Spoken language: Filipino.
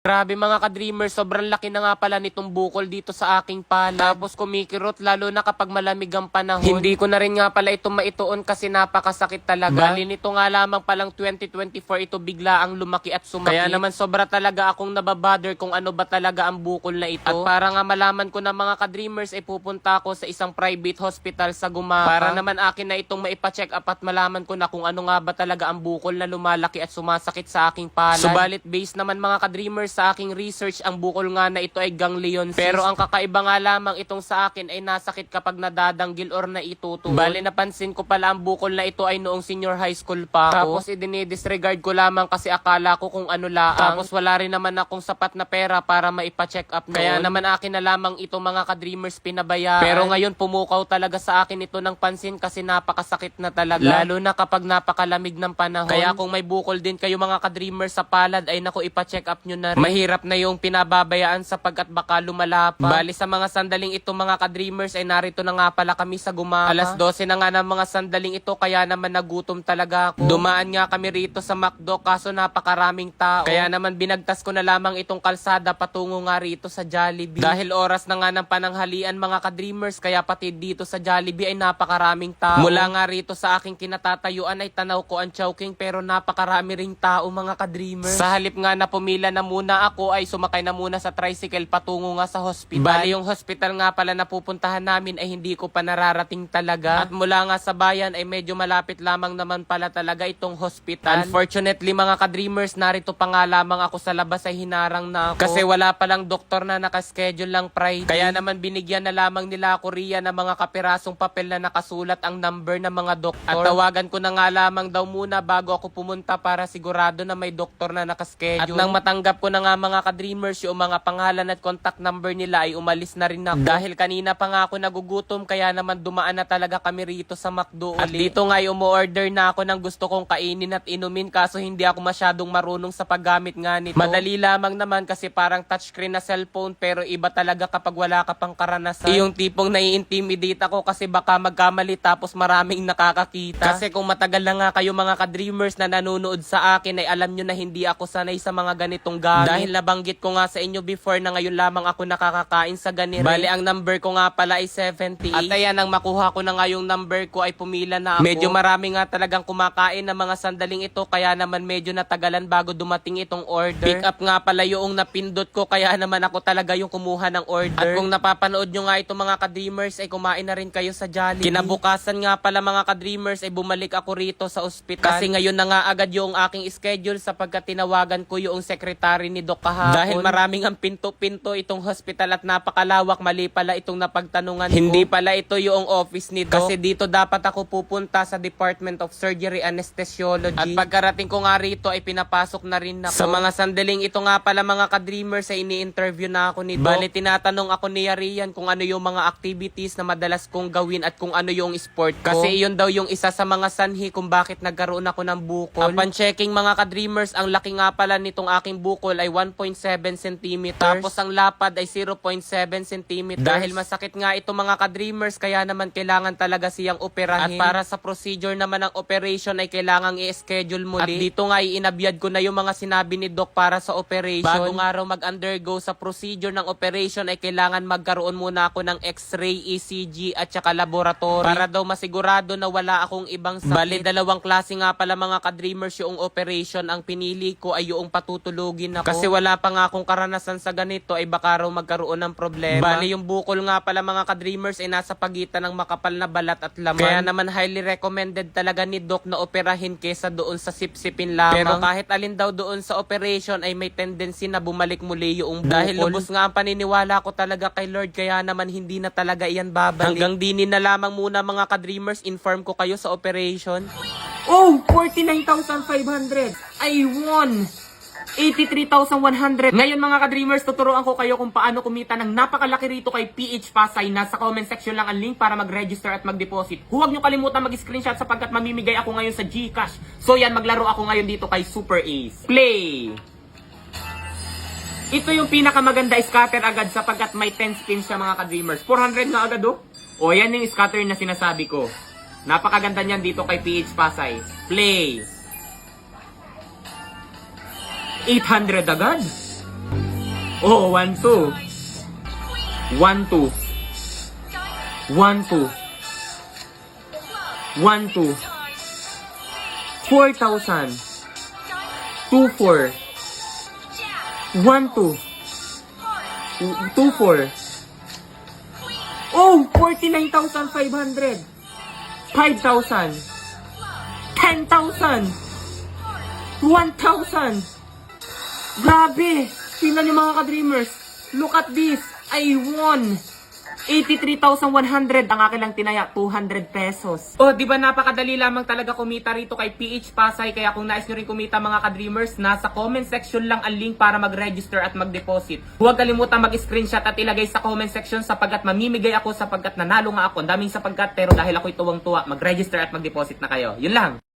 Grabe mga ka-dreamers, sobrang laki na nga pala nitong bukol dito sa aking palad. Tapos kumikirot lalo na kapag malamig ang panahon. Hindi ko na rin nga pala ito maituon kasi napakasakit talaga. Bali nito nga lamang palang 2024 ito bigla ang lumaki at sumaki. Kaya naman sobra talaga akong nababother kung ano ba talaga ang bukol na ito. At para nga malaman ko na mga ka-dreamers ay pupunta ako sa isang private hospital sa Gumaka. Para naman akin na itong maipa-check up at malaman ko na kung ano nga ba talaga ang bukol na lumalaki at sumasakit sa aking palad. Subalit based naman mga ka-dreamers sa aking research, ang bukol nga na ito ay ganglion cyst. Pero ang kakaiba nga lamang itong sa akin ay nasakit kapag nadadanggil or naitutuon. Bali napansin ko pala ang bukol na ito ay noong senior high school pa ako. Tapos idinidisregard ko lamang kasi akala ko kung ano laang. Tapos wala rin naman akong sapat na pera para maipa-check up noon. Kaya naman akin na lamang ito mga ka-dreamers pinabayaan. Pero ngayon pumukaw talaga sa akin ito ng pansin kasi napakasakit na talaga. Lalo na kapag napakalamig ng panahon. Kaya kung may bukol din kayo mga ka-dreamers sa palad ay naku ipa-check up nyo na rin. Mahirap na yung pinababayaan sapagkat baka lumala pa. Bali sa mga sandaling ito mga ka-dreamers ay narito na nga pala kami sa Gumaka. Alas 12 na nga ng mga sandaling ito kaya naman nagutom talaga ako. Dumaan nga kami rito sa McDo kaso napakaraming tao. Kaya naman binagtas ko na lamang itong kalsada patungo nga rito sa Jollibee. Dahil oras na nga ng pananghalian mga ka-dreamers kaya pati dito sa Jollibee ay napakaraming tao. Mula nga rito sa aking kinatatayuan ay tanaw ko ang Chowking pero napakarami ring tao mga ka-dreamers. Sa halip nga na pumila na muna ako ay sumakay na muna sa tricycle patungo nga sa hospital. Bali yung hospital nga pala na pupuntahan namin ay hindi ko pa nararating talaga. At mula nga sa bayan ay medyo malapit lamang naman pala talaga itong hospital. Unfortunately mga ka-dreamers, narito pa nga lamang ako sa labas ay hinarang na ako. Kasi wala palang doktor na nakaschedule lang Friday. Kaya naman binigyan na lamang nila ako riyan ng mga kapirasong papel na nakasulat ang number ng mga doktor. At tawagan ko na nga lamang daw muna bago ako pumunta para sigurado na may doktor na nakaschedule. At nang matanggap ko na nga mga ka-dreamers yung mga pangalan at contact number nila ay umalis na rin ako. Dahil kanina pa nga ako nagugutom kaya naman dumaan na talaga kami rito sa McDo. At dito nga yung umu-order na ako ng gusto kong kainin at inumin kaso hindi ako masyadong marunong sa paggamit nga nito. Madali lamang naman kasi parang touchscreen na cellphone pero iba talaga kapag wala ka pang karanasan. Yung tipong nai-intimidate ako kasi baka magkamali tapos maraming nakakakita. Kasi kung matagal na nga kayo mga ka-dreamers na nanonood sa akin ay alam nyo na hindi ako sanay sa mga ganitong gamit. Dahil nabanggit ko nga sa inyo before na ngayon lamang ako nakakakain sa ganito. Bali ang number ko nga pala ay 78. At ayan, nang makuha ko na nga yung number ko ay pumila na ako. Medyo marami nga talagang kumakain ng mga sandaling ito kaya naman medyo natagalan bago dumating itong order. Pick up nga pala yung napindot ko kaya naman ako talaga yung kumuha ng order. At kung napapanood nyo nga ito mga ka-dreamers ay kumain na rin kayo sa Jollibee. Kinabukasan nga pala mga ka-dreamers ay bumalik ako rito sa ospital. Kasi ngayon na nga agad yung aking schedule sapagkat tinawagan ko yung secretary ni Doc kahapon. Dahil maraming ang pinto-pinto itong hospital at napakalawak, mali pala itong napagtanungan ko. Hindi pala ito yung office ni Doc. Kasi dito dapat ako pupunta sa Department of Surgery Anesthesiology. At pagkarating ko nga rito ay pinapasok na rin ako. Sa mga sandaling ito nga pala mga ka-dreamers ay ini-interview na ako ni Doc. Bali tinatanong ako ni Yarian kung ano yung mga activities na madalas kong gawin at kung ano yung sport ko. Kasi iyon daw yung isa sa mga sanhi kung bakit nagkaroon ako ng bukol. Upon checking mga ka-dreamers, ang laki nga pala nitong aking bukol ay 1.7 cm. Tapos ang lapad ay 0.7 cm. Dahil masakit nga ito mga ka-dreamers, kaya naman kailangan talaga siyang operahin. At para sa procedure naman ng operation ay kailangang i-schedule muli. At dito nga inabyad ko na yung mga sinabi ni Doc para sa operation. Bago nga raw mag-undergo sa procedure ng operation ay kailangan magkaroon muna ako ng X-ray, ECG at saka laboratory. Para daw masigurado na wala akong ibang sakit. Bali dalawang klase nga pala mga ka-dreamers yung operation. Ang pinili ko ay yung patutulugin ako. Kasi wala pa nga akong karanasan sa ganito ay baka raw magkaroon ng problema. Bali yung bukol nga pala mga ka-dreamers ay nasa pagitan ng makapal na balat at laman. Kaya naman highly recommended talaga ni Doc na operahin kesa doon sa sipsipin lamang. Pero kahit alin daw doon sa operation ay may tendency na bumalik muli yung bukol. Dahil lubos nga ang paniniwala ko talaga kay Lord kaya naman hindi na talaga iyan babalik. Hanggang dinin na lamang muna mga ka-dreamers, inform ko kayo sa operation. Oh, 49,500. I won 83,100. Ngayon mga ka-dreamers, tuturuan ko kayo kung paano kumita ng napakalaki rito kay PH Pasay. Nasa comment section lang ang link para mag-register at mag-deposit. Huwag nyo kalimutan mag-screenshot sapagkat mamimigay ako ngayon sa GCash. So yan, maglaro ako ngayon dito kay Super Ace. Play! Ito yung pinakamaganda scatter agad sapagkat may 10 spins siya mga ka-dreamers. 400 na agad oh. O yan yung scatter na sinasabi ko. Napakaganda niyan dito kay PH Pasay. Play! 800 agad. Oh, 1, 2. 1, 2. 1, 2. 1, 2. 4,000. 2, 4. 1, 2. 2, 4. Oh, 49,500. 5,000. 10,000. 1,000. Grabe. Tingnan niyo mga ka-dreamers. Look at this. I won 83,100. Ang akin lang tinaya, 200 pesos. Oh, di ba napakadali lamang talaga kumita rito kay PH Pasay. Kaya kung nais nyo rin kumita mga ka-dreamers, nasa comment section lang ang link para mag-register at mag-deposit. Huwag kalimutan mag-screenshot at ilagay sa comment section sapagkat mamimigay ako sapagkat nanalo nga ako. Ang daming sapagkat pero dahil ako'y tuwang-tuwa, mag-register at mag-deposit na kayo. Yun lang.